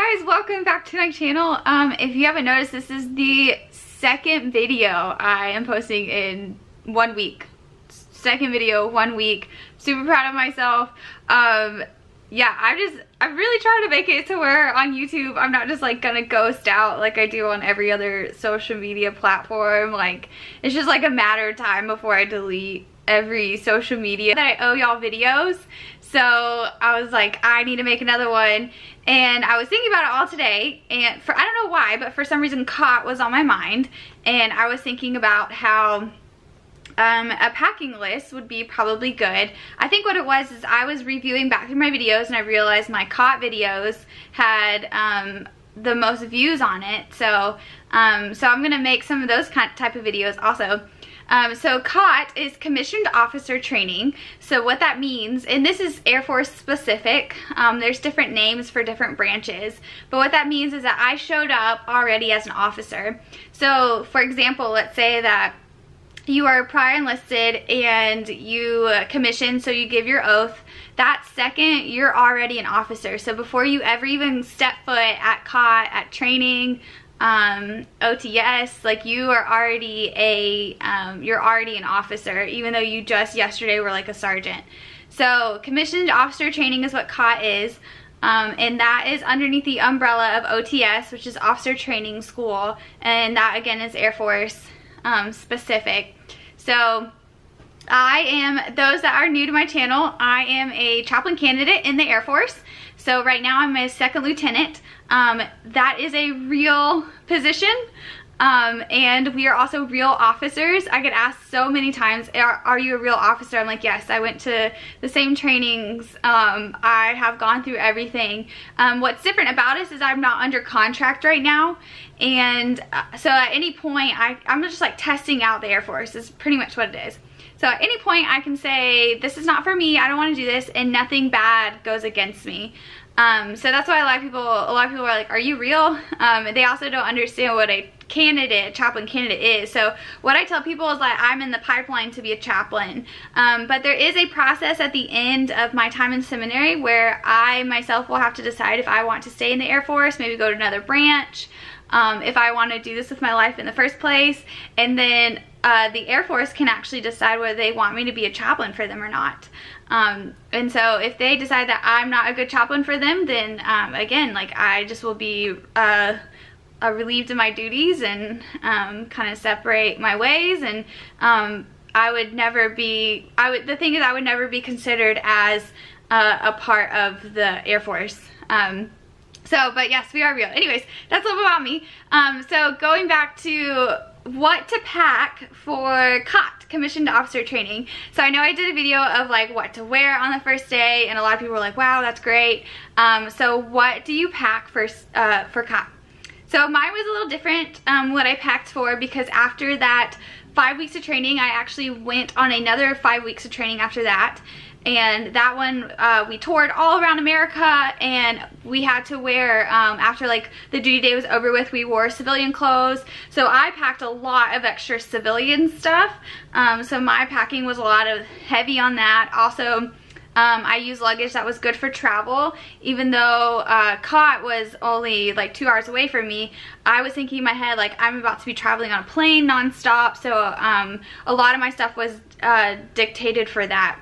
guys, welcome back to my channel. If you haven't noticed, this is the second video I am posting in 1 week. Second video, 1 week. Super proud of myself. Yeah, I'm really trying to make it to where on YouTube I'm not just like gonna ghost out like I do on every other social media platform. Like, it's just like a matter of time before I delete every social media that I owe y'all videos. So I was like, I need to make another one, and I was thinking about it all today, and I don't know why, but for some reason cot was on my mind, and I was thinking about how a packing list would be probably good. I think what it was is I was reviewing back through my videos and I realized my cot videos had the most views on it, so I'm gonna make some of those type of videos also. So COT is Commissioned Officer Training. So what that means, and this is Air Force specific, there's different names for different branches, but what that means is that I showed up already as an officer. So for example, let's say that you are prior enlisted and you commission, so you give your oath. That second, you're already an officer. So before you ever even step foot at COT, at training, OTS, like you are already you're already an officer, even though you just yesterday were like a sergeant. So Commissioned Officer Training is what COT is, and that is underneath the umbrella of OTS, which is Officer Training School, and that again is Air Force specific. So I am, those that are new to my channel, I am a chaplain candidate in the Air Force. So right now I'm a second lieutenant. That is a real position, and we are also real officers. I get asked so many times, are you a real officer? I'm like, yes, I went to the same trainings. I have gone through everything. What's different about us is I'm not under contract right now, and so at any point I'm just like testing out the Air Force is pretty much what it is. So at any point I can say, this is not for me, I don't want to do this, and nothing bad goes against me. So that's why a lot of people are like, are you real? They also don't understand what a chaplain candidate is. So what I tell people is that I'm in the pipeline to be a chaplain. But there is a process at the end of my time in seminary where I myself will have to decide if I want to stay in the Air Force, maybe go to another branch, if I want to do this with my life in the first place, and then the Air Force can actually decide whether they want me to be a chaplain for them or not. And so if they decide that I'm not a good chaplain for them, then again, like I just will be relieved of my duties and kind of separate my ways, and I would never be, the thing is I would never be considered as a part of the Air Force. But yes, we are real. Anyways, that's a little about me. So going back to what to pack for COT, Commissioned Officer Training. So I know I did a video of like what to wear on the first day, and a lot of people were like, wow, that's great. So what do you pack for COT? So mine was a little different what I packed for, because after that 5 weeks of training, I actually went on another 5 weeks of training after that. And that one, we toured all around America, and we had to wear, after like the duty day was over with, we wore civilian clothes. So I packed a lot of extra civilian stuff. So my packing was a lot of heavy on that. Also, I used luggage that was good for travel. Even though COT was only like 2 hours away from me, I was thinking in my head like I'm about to be traveling on a plane nonstop. So a lot of my stuff was dictated for that.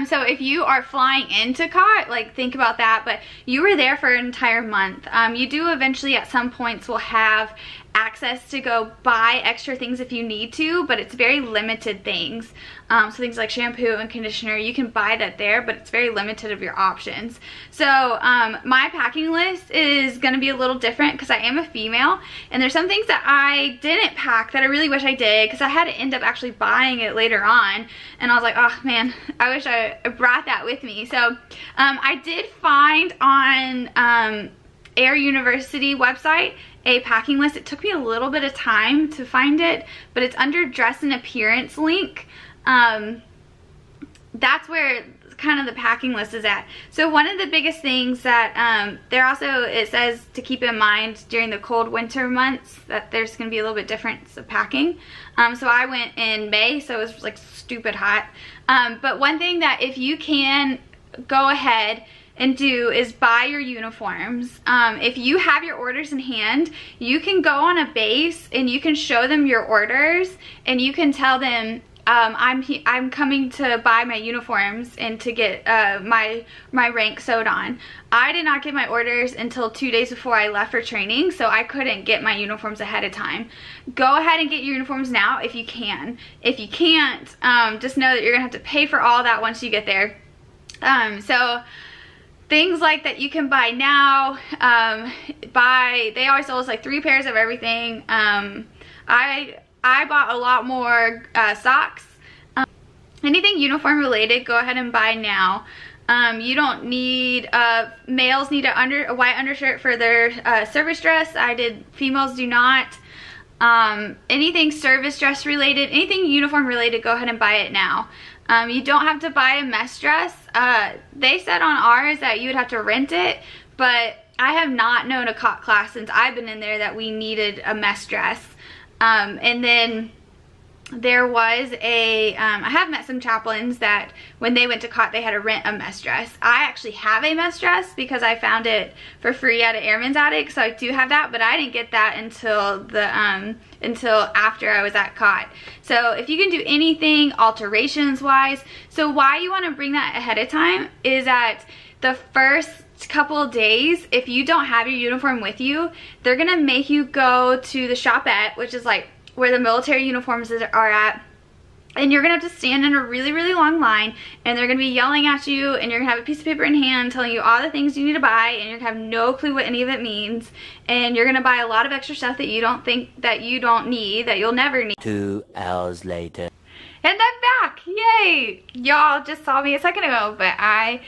So if you are flying into COT, like think about that, but you were there for an entire month. You do eventually at some points will have access to go buy extra things if you need to, but it's very limited things. So things like shampoo and conditioner, you can buy that there, but it's very limited of your options. So my packing list is going to be a little different because I am a female, and there's some things that I didn't pack that I really wish I did, because I had to end up actually buying it later on, and I was like, oh man, I wish I brought that with me. So I did find on Air University website a packing list. It took me a little bit of time to find it, but it's under dress and appearance link. That's where kind of the packing list is at. So one of the biggest things that there also, it says to keep in mind during the cold winter months that there's going to be a little bit difference of packing. So I went in May, so it was like stupid hot. But one thing that if you can go ahead and do is buy your uniforms. If you have your orders in hand, you can go on a base and you can show them your orders, and you can tell them, I'm coming to buy my uniforms and to get my rank sewed on. I did not get my orders until 2 days before I left for training, so I couldn't get my uniforms ahead of time. Go ahead and get your uniforms now if you can. If you can't, just know that you're gonna have to pay for all that once you get there. So things like that you can buy now. They always sold us like 3 pairs of everything. I bought a lot more socks. Anything uniform related, go ahead and buy now. You don't need, males need a white undershirt for their service dress. Females do not. Anything service dress related, anything uniform related, go ahead and buy it now. You don't have to buy a mess dress. They said on ours that you would have to rent it, but I have not known a COT class since I've been in there that we needed a mess dress. And then there was I have met some chaplains that when they went to COT, they had to rent a mess dress. I actually have a mess dress because I found it for free at an Airman's Attic, so I do have that, but I didn't get that until after I was at COT. So if you can do anything alterations wise, so why you want to bring that ahead of time is that the first couple of days, if you don't have your uniform with you, they're gonna make you go to the shopette, which is like where the military uniforms are at, and you're gonna have to stand in a really, really long line, and they're gonna be yelling at you, and you're gonna have a piece of paper in hand telling you all the things you need to buy, and you're gonna have no clue what any of it means, and you're gonna buy a lot of extra stuff that you don't think that you don't need, that you'll never need. 2 hours later. And I'm back! Yay! Y'all just saw me a second ago, but I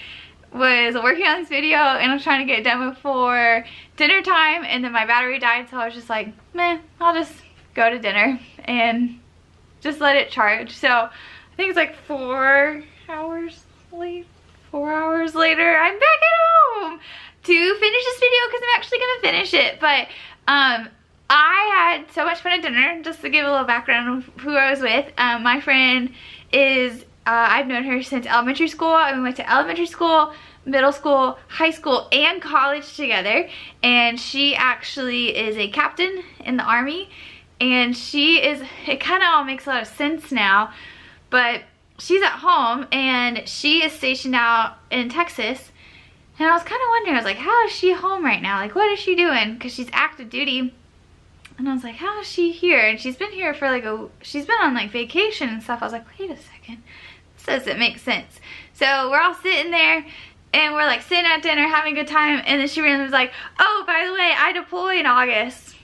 was working on this video and I was trying to get it done before dinner time, and then my battery died, so I was just like, meh, I'll just go to dinner and just let it charge. So I think it's like 4 hours later, I'm back at home to finish this video because I'm actually gonna finish it. But I had so much fun at dinner. Just to give a little background of who I was with, my friend is I've known her since elementary school, and we went to elementary school, middle school, high school, and college together. And she actually is a captain in the Army, and it kind of all makes a lot of sense now, but she's at home and she is stationed out in Texas. And I was kind of wondering, I was like, how is she home right now? Like, what is she doing? Because she's active duty. And I was like, how is she here? And she's been here for she's been on like vacation and stuff. I was like, wait a second, this doesn't make sense. So we're all sitting there and we're like sitting at dinner having a good time, and then she randomly was like, oh, by the way, I deploy in August.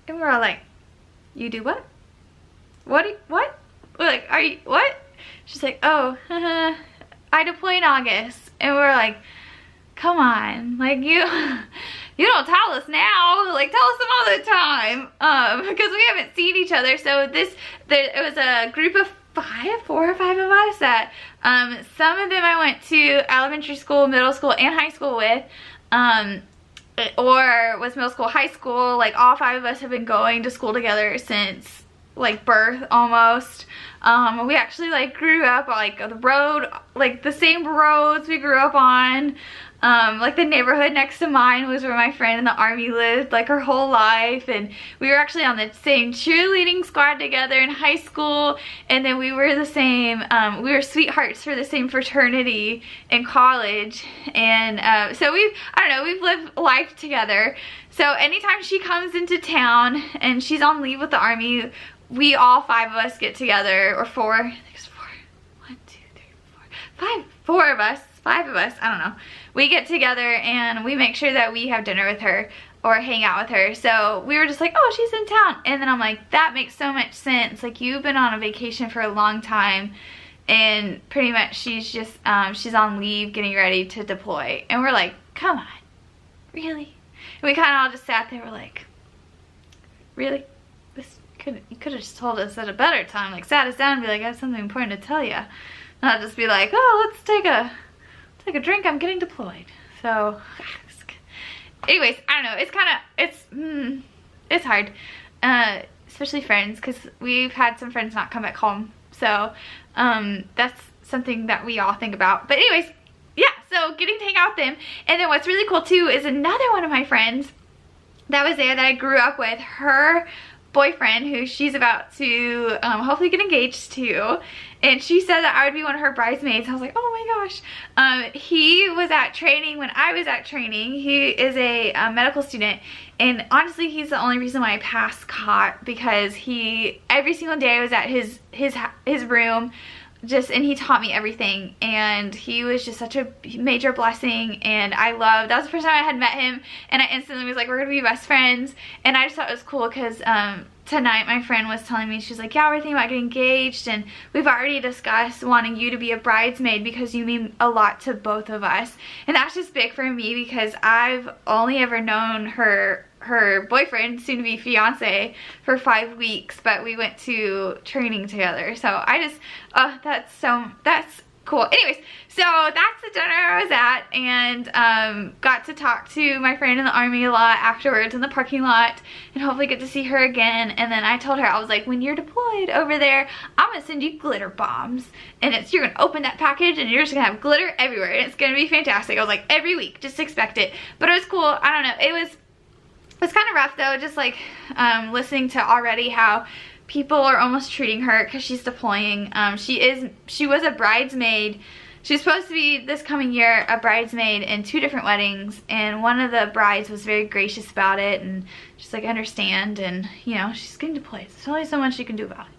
And we're all like, you do what? What? We're like, are you, what? She's like, oh, I deploy in August. And we're like, come on, like you don't tell us now, like tell us some other time, because we haven't seen each other. So it was a group of 4 or 5 of us that some of them I went to elementary school, middle school, and high school with, or was middle school, high school. Like all 5 of us have been going to school together since like birth almost. We actually like grew up on like the road, like the same roads we grew up on. Like the neighborhood next to mine was where my friend in the Army lived like her whole life, and we were actually on the same cheerleading squad together in high school, and then we were the same, we were sweethearts for the same fraternity in college. And so we've lived life together. So anytime she comes into town and she's on leave with the Army, we all 5 of us get together, or 4, I think it's 4, 1, 2, 3, 4, 5, 4 of us, 5 of us, I don't know. We get together and we make sure that we have dinner with her or hang out with her. So we were just like, oh, she's in town. And then I'm like, that makes so much sense. Like, you've been on a vacation for a long time, and pretty much she's just, she's on leave getting ready to deploy. And we're like, come on, really? And we kind of all just sat there, we're like, really? You could have just told us at a better time, like sat us down and be like, I have something important to tell you. Not just be like, oh, let's take a drink, I'm getting deployed. So anyways, I don't know, it's kind of, it's hard, especially friends, because we've had some friends not come back home. So that's something that we all think about. But anyways, yeah, so so getting to hang out with them. And then what's really cool too is another one of my friends that was there that I grew up with, her boyfriend, who she's about to hopefully get engaged to, and she said that I would be one of her bridesmaids. I was like, oh my gosh. He was at training when I was at training. He is a medical student, and honestly he's the only reason why I passed COT, because he every single day I was at his room and he taught me everything, and he was just such a major blessing. And that was the first time I had met him, and I instantly was like, we're gonna be best friends. And I just thought it was cool because tonight my friend was telling me, she's like, yeah, we're thinking about getting engaged, and we've already discussed wanting you to be a bridesmaid because you mean a lot to both of us. And that's just big for me because I've only ever known her boyfriend, soon to be fiance, for 5 weeks, but we went to training together. So I just, that's cool. Anyways, so that's the dinner I was at, and got to talk to my friend in the Army a lot afterwards in the parking lot, and hopefully get to see her again. And then I told her, I was like, when you're deployed over there, I'm gonna send you glitter bombs, and you're gonna open that package and you're just gonna have glitter everywhere, and it's gonna be fantastic. I was like, every week, just expect it. But it was cool. I don't know, it was kind of rough though, just like listening to already how people are almost treating her because she's deploying. She was a bridesmaid. She's supposed to be this coming year a bridesmaid in 2 different weddings, and one of the brides was very gracious about it and just like, understand, and you know, she's getting deployed. There's only so much she can do about it.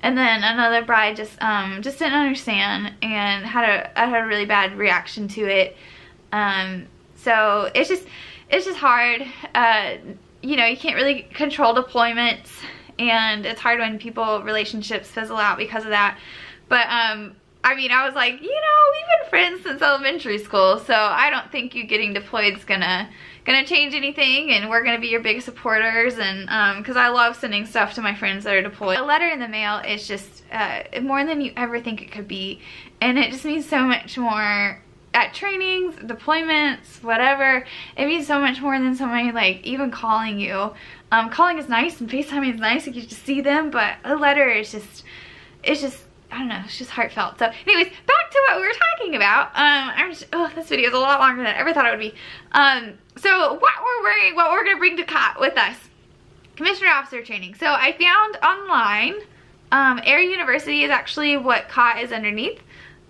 And then another bride just didn't understand and had a really bad reaction to it. So it's just hard. You know, you can't really control deployments, and it's hard when relationships fizzle out because of that. But I mean, I was like, you know, we've been friends since elementary school, so I don't think you getting deployed is gonna change anything, and we're gonna be your biggest supporters. And because I love sending stuff to my friends that are deployed. A letter in the mail is just more than you ever think it could be, and it just means so much more at trainings, deployments, whatever. It means so much more than somebody like even calling you. Calling is nice and FaceTiming is nice, you get to see them, but a letter is just, I don't know, it's just heartfelt. So anyways, back to what we were talking about. This video is a lot longer than I ever thought it would be. So what we're gonna bring to COT with us. Commissioner Officer Training. So I found online, Air University is actually what COT is underneath.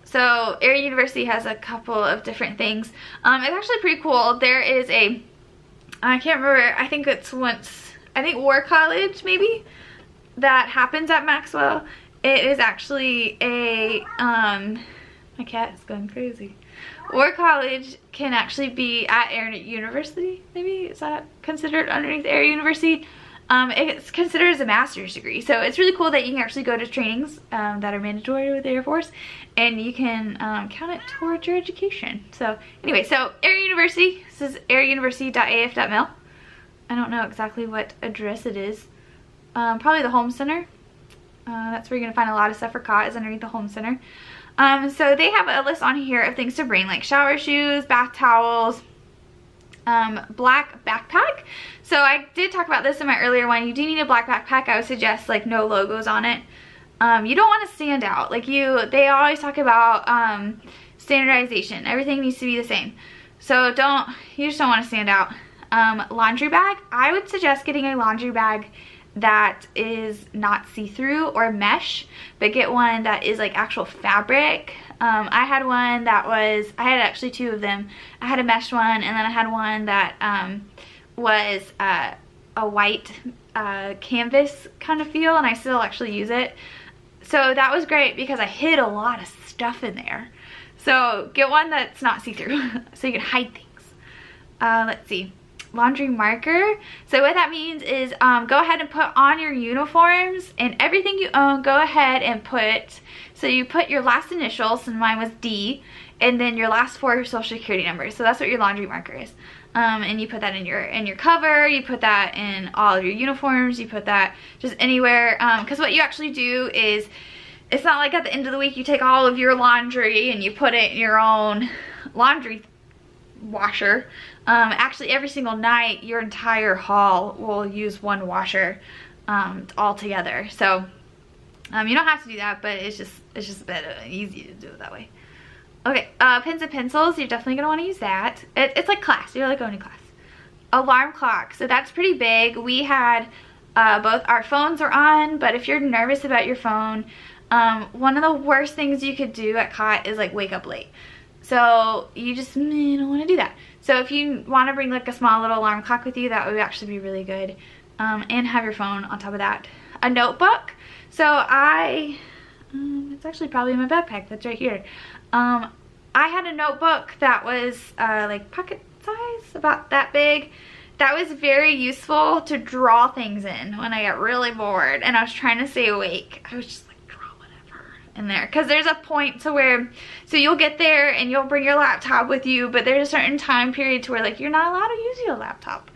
So Air University has a couple of different things. It's actually pretty cool. There is I can't remember, I think War College maybe, that happens at Maxwell. It is actually my cat is going crazy. War College can actually be at Air University, maybe? Is that considered underneath Air University? It's considered as a master's degree, so it's really cool that you can actually go to trainings that are mandatory with the Air Force, and you can count it towards your education. So anyway, so Air University, this is airuniversity.af.mil. I don't know exactly what address it is. Probably the Home Center. That's where you're gonna find a lot of stuff for COT, is underneath the Home Center. So they have a list on here of things to bring, like shower shoes, bath towels, black backpack. So I did talk about this in my earlier one. You do need a black backpack. I would suggest like no logos on it. You don't want to stand out. Like they always talk about standardization. Everything needs to be the same. So you just don't want to stand out. Laundry bag. I would suggest getting a laundry bag that is not see-through or mesh, but get one that is like actual fabric. I had one that I had actually 2 of them. I had a mesh one, and then I had one that was a white canvas kind of feel, and I still actually use it. So that was great because I hid a lot of stuff in there. So get one that's not see-through so you can hide things. Let's see. Laundry marker. So what that means is go ahead and put on your uniforms and everything you own. Go ahead and so you put your last initials, and mine was D, and then your last 4 social security numbers. So that's what your laundry marker is. And you put that in your cover, you put that in all of your uniforms, you put that just anywhere, because what you actually do is, it's not like at the end of the week you take all of your laundry and you put it in your own laundry washer. Actually every single night your entire hall will use one washer all together. So you don't have to do that, but it's just a bit easy to do it that way. Okay, pens and pencils, you're definitely gonna wanna use that. It's like class, you're like going to class. Alarm clock, so that's pretty big. We had both our phones are on, but if you're nervous about your phone, one of the worst things you could do at COT is like wake up late. So you just don't want to do that. So if you want to bring like a small little alarm clock with you, that would actually be really good. And have your phone on top of that. A notebook. So it's actually probably in my backpack, that's right here. I had a notebook that was like pocket size, about that big. That was very useful to draw things in when I got really bored and I was trying to stay awake. I was just like, draw whatever in there. Because there's a point to where, so you'll get there and you'll bring your laptop with you, but there's a certain time period to where like you're not allowed to use your laptop.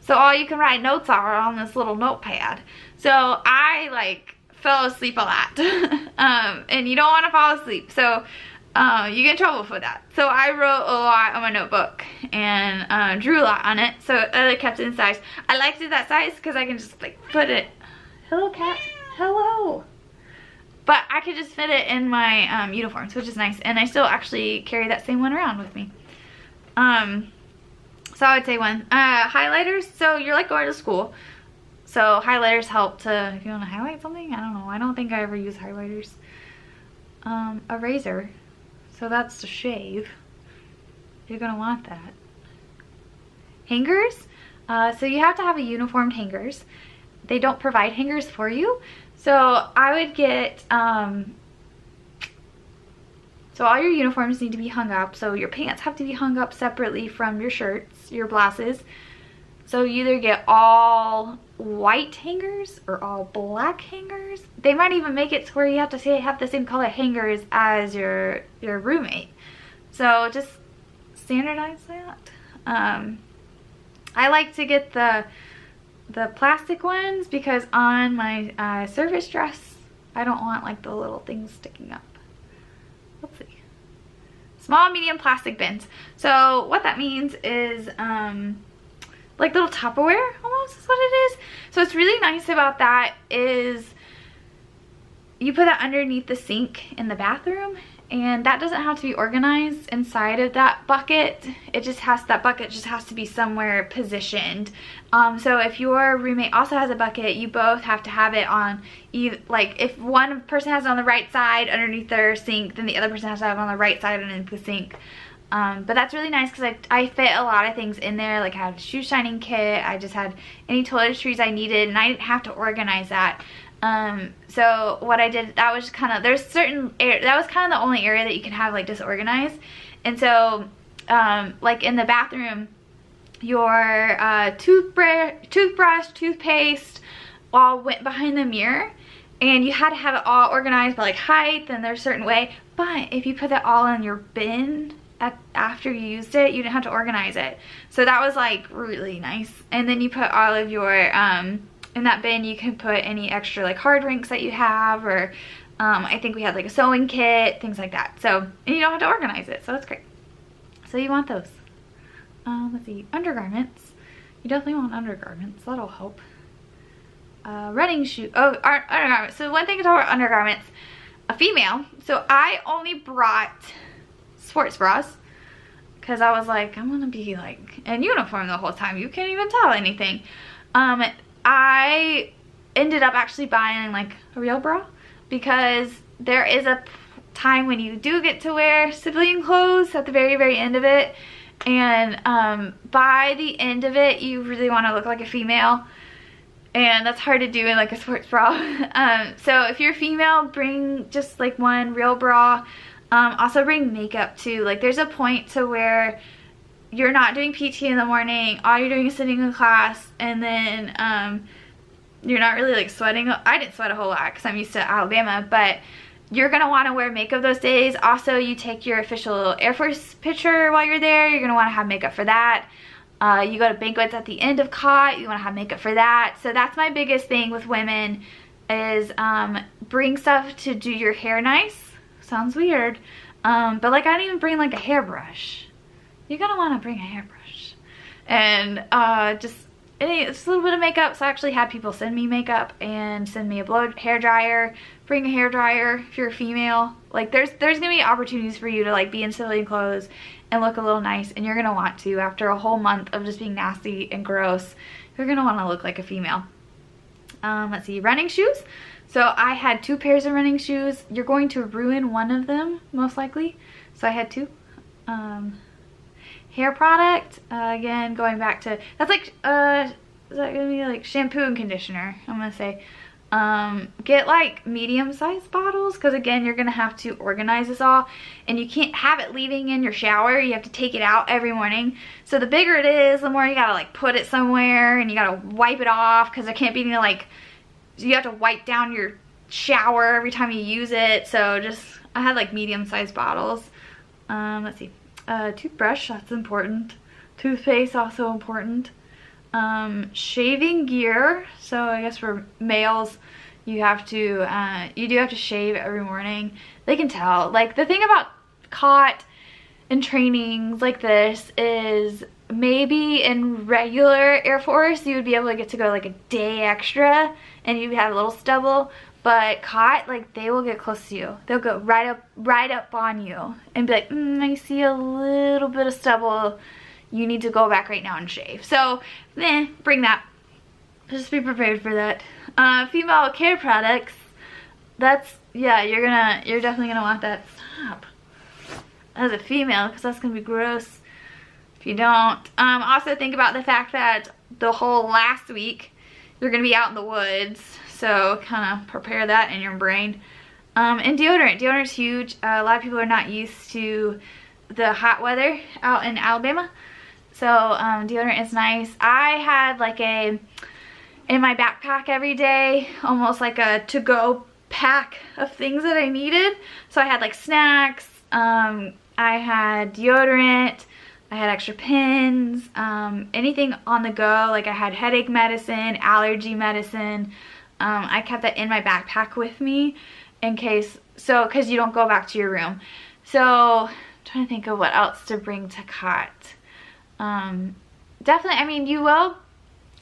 So all you can write notes are on this little notepad. So I like fell asleep a lot. And you don't want to fall asleep. So you get in trouble for that. So I wrote a lot on my notebook and drew a lot on it. So I kept it in size. I liked it that size because I can just like put it. Hello, cat. Hello. But I could just fit it in my uniforms, which is nice. And I still actually carry that same one around with me. So I would say one. Highlighters. So you're like going to school. So highlighters help to, if you want to highlight something, I don't know. I don't think I ever use highlighters. A razor. So that's to shave. You're gonna want that. Hangers. So you have to have a uniformed hangers. They don't provide hangers for you. So I would get, so all your uniforms need to be hung up. So your pants have to be hung up separately from your shirts, your blouses. So you either get all white hangers or all black hangers. They might even make it to where you have to have the same color hangers as your roommate. So just standardize that. I like to get the plastic ones because on my service dress, I don't want like the little things sticking up. Let's see. Small, medium plastic bins. So what that means is like little Tupperware almost is what it is. So what's really nice about that is you put that underneath the sink in the bathroom, and that doesn't have to be organized inside of that bucket. It just has, that bucket just has to be somewhere positioned. So if your roommate also has a bucket, you both have to have it on, like if one person has it on the right side underneath their sink, then the other person has to have it on the right side underneath the sink. But that's really nice because I fit a lot of things in there. Like I had a shoe shining kit, I just had any toiletries I needed, and I didn't have to organize that. So what I did, that was kind of, there's certain, that was kind of the only area that you can have like disorganized. And so like in the bathroom, your toothbrush, toothpaste all went behind the mirror, and you had to have it all organized by like height and there's a certain way. But if you put that all in your bin after you used it, you didn't have to organize it. So that was like really nice. And then you put all of your in that bin, you can put any extra like hard rinks that you have, or I think we had like a sewing kit, things like that. So, and you don't have to organize it, so it's great. So you want those. Let's see, undergarments. You definitely want undergarments, that'll help. Running shoe, oh, undergarments. So one thing to talk about undergarments, a female, so I only brought sports bras because I was like, I'm gonna be like in uniform the whole time, you can't even tell anything. I ended up actually buying like a real bra because there is a time when you do get to wear civilian clothes at the very end of it, and by the end of it you really want to look like a female, and that's hard to do in like a sports bra. So if you're female, bring just like one real bra. Also bring makeup too. Like there's a point to where you're not doing PT in the morning, all you're doing is sitting in class, and then you're not really like sweating. I didn't sweat a whole lot because I'm used to Alabama, but you're gonna want to wear makeup those days. Also, you take your official Air Force picture while you're there, you're gonna want to have makeup for that. You go to banquets at the end of COT, you want to have makeup for that. So that's my biggest thing with women is bring stuff to do your hair nice. Sounds weird, but like I didn't even bring like a hairbrush. You're gonna want to bring a hairbrush, and just it's a little bit of makeup, so I actually had people send me makeup and send me a hair dryer. Bring a hair dryer if you're a female. Like there's gonna be opportunities for you to like be in civilian clothes and look a little nice, and you're gonna want to after a whole month of just being nasty and gross. You're gonna want to look like a female. Let's see, running shoes. So I had 2 pairs of running shoes. You're going to ruin one of them most likely, so I had 2. Hair product, again going back to, that's like is that gonna be like shampoo and conditioner, I'm gonna say. Get like medium-sized bottles, because again you're gonna have to organize this all, and you can't have it leaving in your shower. You have to take it out every morning, so the bigger it is, the more you gotta like put it somewhere, and you gotta wipe it off, because there can't be any like, you have to wipe down your shower every time you use it. So just, I had like medium-sized bottles. Let's see, toothbrush, that's important. Toothpaste, also important. Shaving gear, so I guess for males you have to you do have to shave every morning. They can tell. Like the thing about COT and trainings like this is maybe in regular Air Force you would be able to get to go like a day extra and you'd have a little stubble, but COT, like they will get close to you. They'll go right up on you and be like, I see a little bit of stubble. You need to go back right now and shave. So, bring that. Just be prepared for that. Female care products. That's, yeah, you're definitely gonna want that. Stop. As a female, because that's gonna be gross if you don't. Also think about the fact that the whole last week you're gonna be out in the woods. So kind of prepare that in your brain. And deodorant. Deodorant's huge. A lot of people are not used to the hot weather out in Alabama. So deodorant is nice. I had like in my backpack every day, almost like a to-go pack of things that I needed. So I had like snacks, I had deodorant, I had extra pins, anything on the go. Like I had headache medicine, allergy medicine. I kept that in my backpack with me in case, so because you don't go back to your room. So I'm trying to think of what else to bring to COT. Definitely, I mean, you will,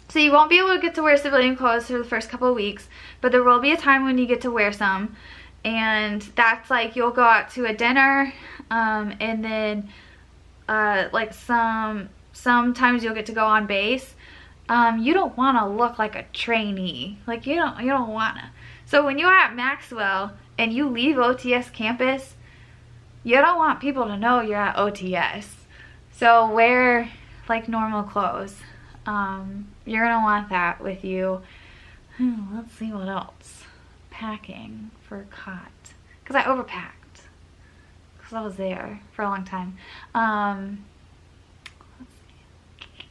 so you won't be able to get to wear civilian clothes for the first couple of weeks, but there will be a time when you get to wear some, and that's like you'll go out to a dinner, and then like sometimes you'll get to go on base. You don't want to look like a trainee, like you don't want to. So when you're at Maxwell and you leave OTS campus, you don't want people to know you're at OTS. So wear like normal clothes. You're gonna want that with you. Let's see what else. Packing for COT, because I overpacked because I was there for a long time. Let's see.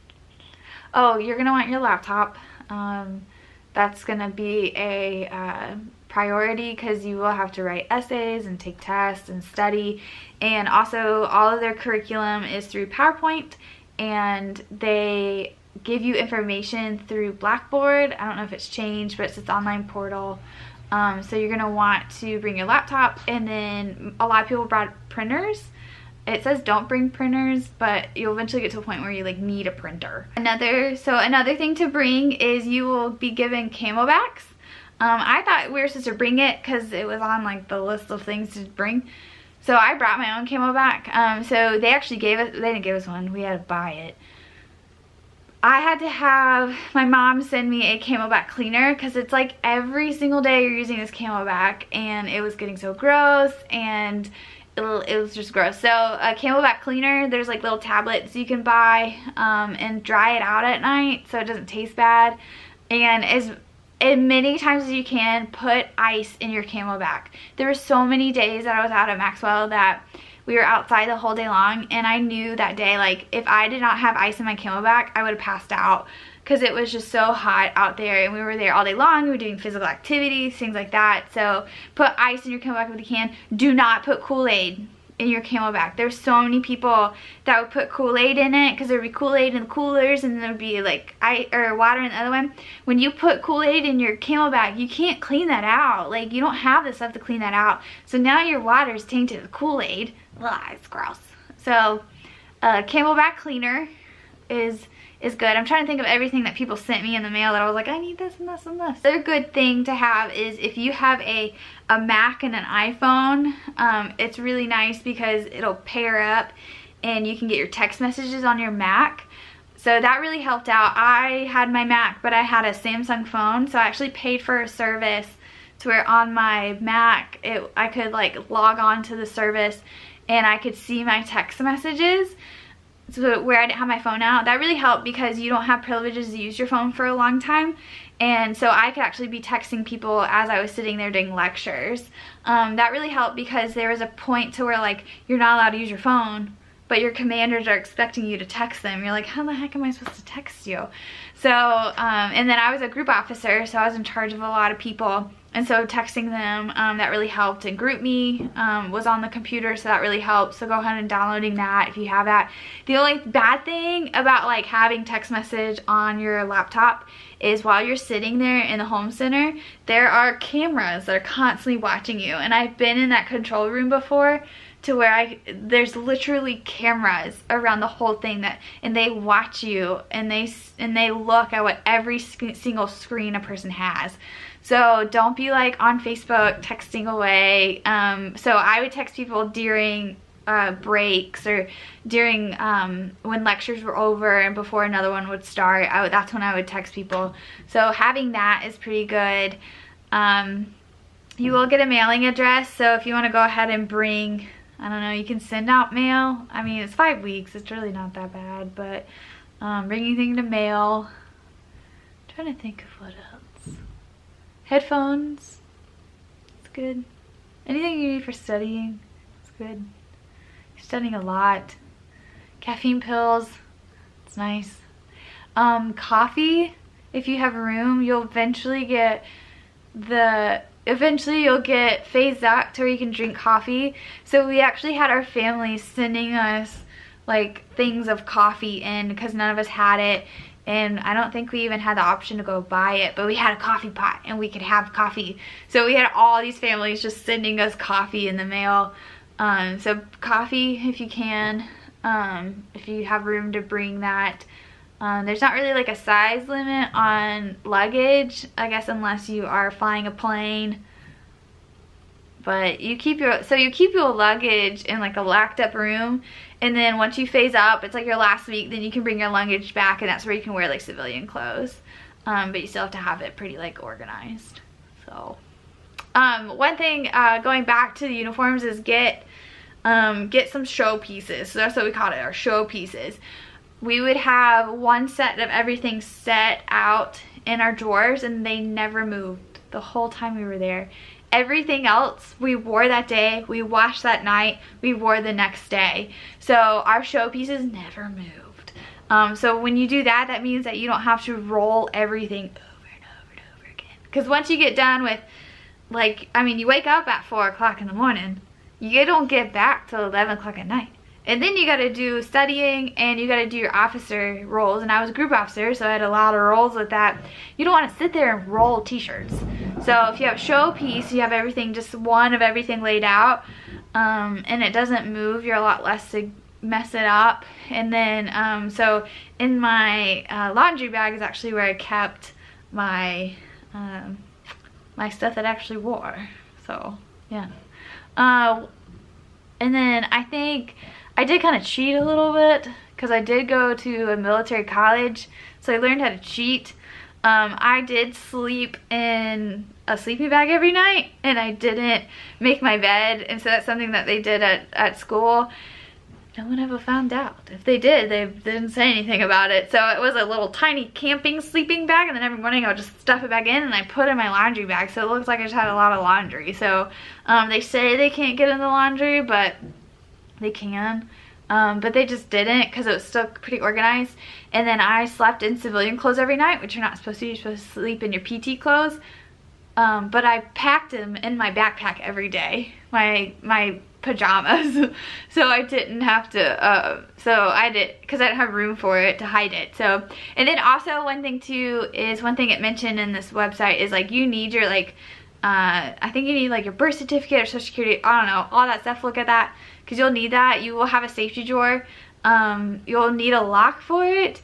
Oh, you're gonna want your laptop. That's gonna be a priority, because you will have to write essays and take tests and study, and also all of their curriculum is through PowerPoint, and they give you information through Blackboard. I don't know if it's changed, but it's this online portal. So you're gonna want to bring your laptop, and then a lot of people brought printers. It says don't bring printers, but you'll eventually get to a point where you like need a printer. Another thing to bring is you will be given Camelbacks. I thought we were supposed to bring it because it was on like the list of things to bring. So I brought my own Camelback. So they actually they didn't give us one, we had to buy it. I had to have my mom send me a Camelback cleaner, because it's like every single day you're using this Camelback, and it was getting so gross, and it was just gross. So a Camelback cleaner, there's like little tablets you can buy and dry it out at night so it doesn't taste bad. And as many times as you can, put ice in your Camelback. There were so many days that I was out at Maxwell that we were outside the whole day long, and I knew that day, like, if I did not have ice in my Camelback, I would have passed out, because it was just so hot out there, and we were there all day long. We were doing physical activities, things like that. So put ice in your Camelback if you can. Do not put Kool-Aid in your Camelback. There's so many people that would put Kool-Aid in it, because there'd be Kool-Aid in the coolers, and there'd be like water in the other one. When you put Kool-Aid in your Camelback, you can't clean that out. Like, you don't have the stuff to clean that out. So now your water is tainted with Kool-Aid. Ugh, it's gross. So Camelback cleaner is is good. I'm trying to think of everything that people sent me in the mail that I was like, I need this and this and this. Another good thing to have is if you have a Mac and an iPhone, it's really nice because it'll pair up and you can get your text messages on your Mac. So that really helped out. I had my Mac, but I had a Samsung phone, so I actually paid for a service to where on my Mac, I could like log on to the service and I could see my text messages. So where I didn't have my phone out, that really helped because you don't have privileges to use your phone for a long time. And so I could actually be texting people as I was sitting there doing lectures. That really helped because there was a point to where like you're not allowed to use your phone, but your commanders are expecting you to text them. You're like, how the heck am I supposed to text you? So, and then I was a group officer, so I was in charge of a lot of people. And so texting them, that really helped. And GroupMe was on the computer, so that really helped. So go ahead and downloading that if you have that. The only bad thing about like having text message on your laptop is while you're sitting there in the home center, there are cameras that are constantly watching you. And I've been in that control room before to where there's literally cameras around the whole thing and they watch you and they look at what every single screen a person has. So don't be like on Facebook texting away. So I would text people during breaks or during when lectures were over and before another one would start. That's when I would text people. So having that is pretty good. You will get a mailing address, so if you want to go ahead and bring, I don't know, you can send out mail. I mean, it's 5 weeks, it's really not that bad, but bring anything to mail. I'm trying to think of what else. Headphones, it's good. Anything you need for studying, it's good. You're studying a lot. Caffeine pills, it's nice. Coffee, if you have room, you'll eventually get you'll get phased out to where you can drink coffee. So we actually had our family sending us like things of coffee in because none of us had it. And I don't think we even had the option to go buy it, but we had a coffee pot and we could have coffee. So we had all these families just sending us coffee in the mail. So coffee if you can, if you have room to bring that. There's not really like a size limit on luggage, I guess, unless you are flying a plane. But you keep your luggage in like a locked up room, and then once you phase up, it's like your last week, then you can bring your luggage back, and that's where you can wear like civilian clothes. But you still have to have it pretty like organized. So one thing going back to the uniforms is get some show pieces. So that's what we called it, our show pieces. We would have one set of everything set out in our drawers and they never moved the whole time we were there. Everything else we wore that day, we washed that night, we wore the next day. So our show pieces never moved. So when you do that, that means that you don't have to roll everything over and over and over again. Because once you get done with, like, I mean, you wake up at 4 o'clock in the morning, you don't get back till 11 o'clock at night. And then you got to do studying and you got to do your officer roles. And I was a group officer, so I had a lot of roles with that. You don't want to sit there and roll t-shirts. So if you have a show piece, you have everything, just one of everything laid out, and it doesn't move, you're a lot less to mess it up. And then, so in my laundry bag is actually where I kept my, my stuff that I actually wore. So, yeah. And then I think I did kind of cheat a little bit because I did go to a military college, so I learned how to cheat. I did sleep in a sleeping bag every night, and I didn't make my bed, and so that's something that they did at school. No one ever found out. If they did, they didn't say anything about it. So it was a little tiny camping sleeping bag, and then every morning I would just stuff it back in and I put it in my laundry bag, so it looks like I just had a lot of laundry. So they say they can't get in the laundry, but they can. But they just didn't because it was still pretty organized. And then I slept in civilian clothes every night, which you're not supposed to. You're supposed to sleep in your PT clothes. But I packed them in my backpack every day, my pajamas. So I didn't have to, so I did, because I didn't have room for it to hide it. So, and then also one thing too is, one thing it mentioned in this website is like you need your like, I think you need like your birth certificate or social security, I don't know, all that stuff. Look at that, because you'll need that. You will have a safety drawer. You'll need a lock for it.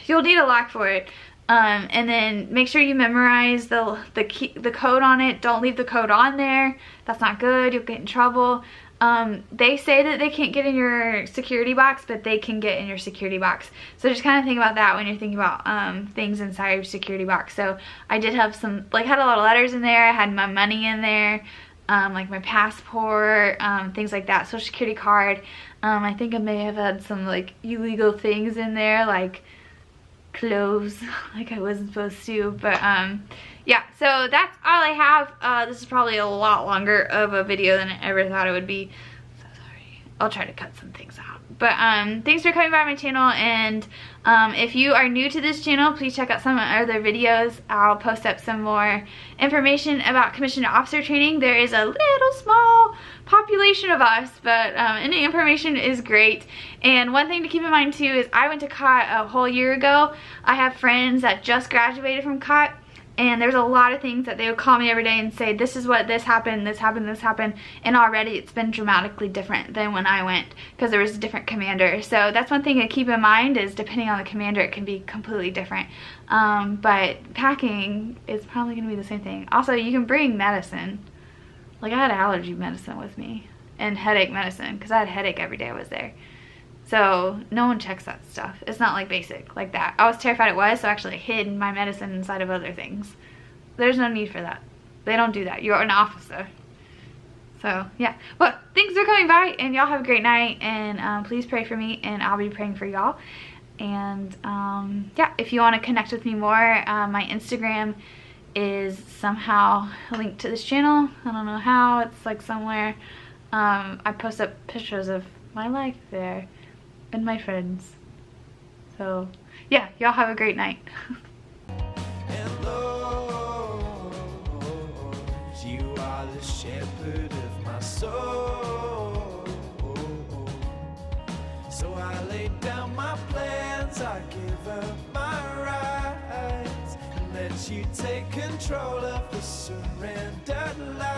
you'll need a lock for it. And then make sure you memorize the code on it. Don't leave the code on there. That's not good. You'll get in trouble. They say that they can't get in your security box, but they can get in your security box. So just kind of think about that when you're thinking about things inside your security box. So I did have some, like, had a lot of letters in there. I had my money in there, like my passport, things like that, social security card. I think I may have had some like illegal things in there, like clothes, like I wasn't supposed to. But yeah, so that's all I have. This is probably a lot longer of a video than I ever thought it would be. So sorry. I'll try to cut some things out. But thanks for coming by my channel, and if you are new to this channel, please check out some of my other videos. I'll post up some more information about commissioned officer training. There is a little small population of us, but any information is great. And one thing to keep in mind too is I went to COT a whole year ago. I have friends that just graduated from COT, and there's a lot of things that they would call me every day and say, this is what, this happened, this happened, this happened. And already it's been dramatically different than when I went, because there was a different commander. So that's one thing to keep in mind, is depending on the commander, it can be completely different. But packing is probably going to be the same thing. Also, you can bring medicine. Like, I had allergy medicine with me and headache medicine, because I had a headache every day I was there. So no one checks that stuff. It's not like basic like that. I was terrified it was, so I actually hid my medicine inside of other things. There's no need for that. They don't do that. You're an officer. So yeah. Well, thanks for coming by, and y'all have a great night, and please pray for me, and I'll be praying for y'all. And yeah, if you want to connect with me more, my Instagram is somehow linked to this channel. I don't know how. It's like somewhere. I post up pictures of my life there and my friends. So yeah, y'all have a great night. And Lord, you are the shepherd of my soul. So I lay down my plans, I give up my rights, and let you take control of the surrendered life.